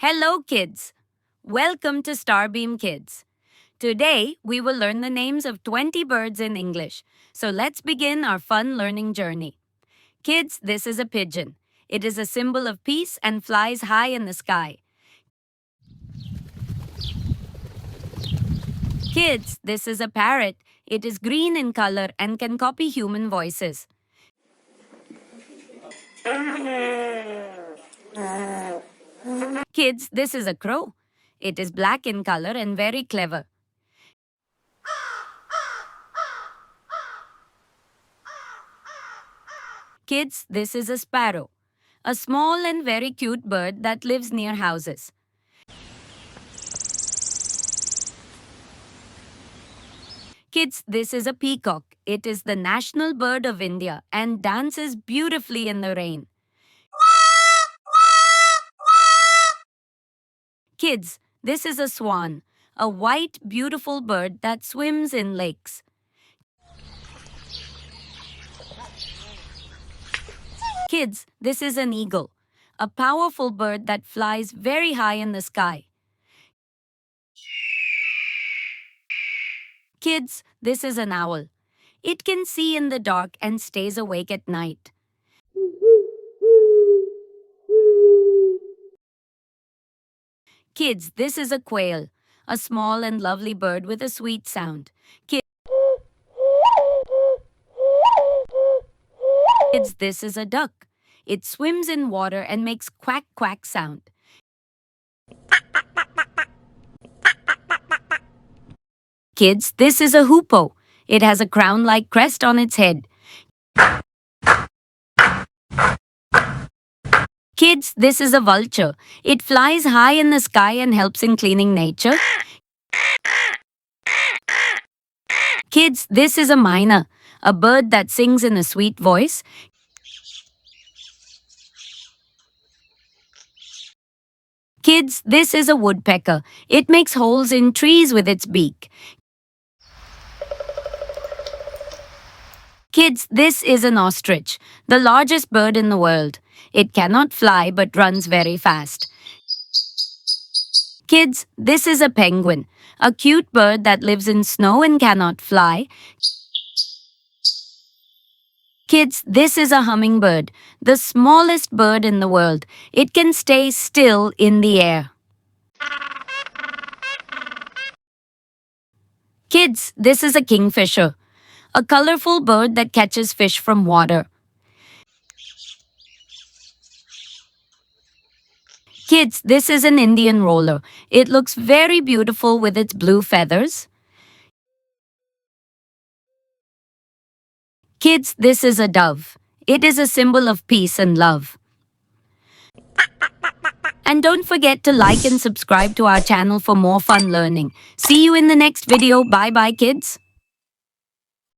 Hello, kids. Welcome to Starbeam Kids. Today, we will learn the names of 20 birds in English. So let's begin our fun learning journey. Kids, this is a pigeon. It is a symbol of peace and flies high in the sky. Kids, this is a parrot. It is green in color and can copy human voices. Kids, this is a crow. It is black in color and very clever. Kids, this is a sparrow, a small and very cute bird that lives near houses. Kids, this is a peacock. It is the national bird of India and dances beautifully in the rain. Kids, this is a swan, a white, beautiful bird that swims in lakes. Kids, this is an eagle, a powerful bird that flies very high in the sky. Kids, this is an owl. It can see in the dark and stays awake at night. Kids, this is a quail, a small and lovely bird with a sweet sound. Kids, this is a duck. It swims in water and makes quack quack sound. Kids, this is a hoopoe. It has a crown-like crest on its head. Kids, this is a vulture. It flies high in the sky and helps in cleaning nature. Kids, this is a myna, a bird that sings in a sweet voice. Kids, this is a woodpecker. It makes holes in trees with its beak. Kids, this is an ostrich, the largest bird in the world. It cannot fly but runs very fast. Kids, this is a penguin, a cute bird that lives in snow and cannot fly. Kids, this is a hummingbird, the smallest bird in the world. It can stay still in the air. Kids, this is a kingfisher, a colorful bird that catches fish from water. Kids, this is an Indian roller. It looks very beautiful with its blue feathers. Kids, this is a dove. It is a symbol of peace and love. And don't forget to like and subscribe to our channel for more fun learning. See you in the next video. Bye-bye, kids.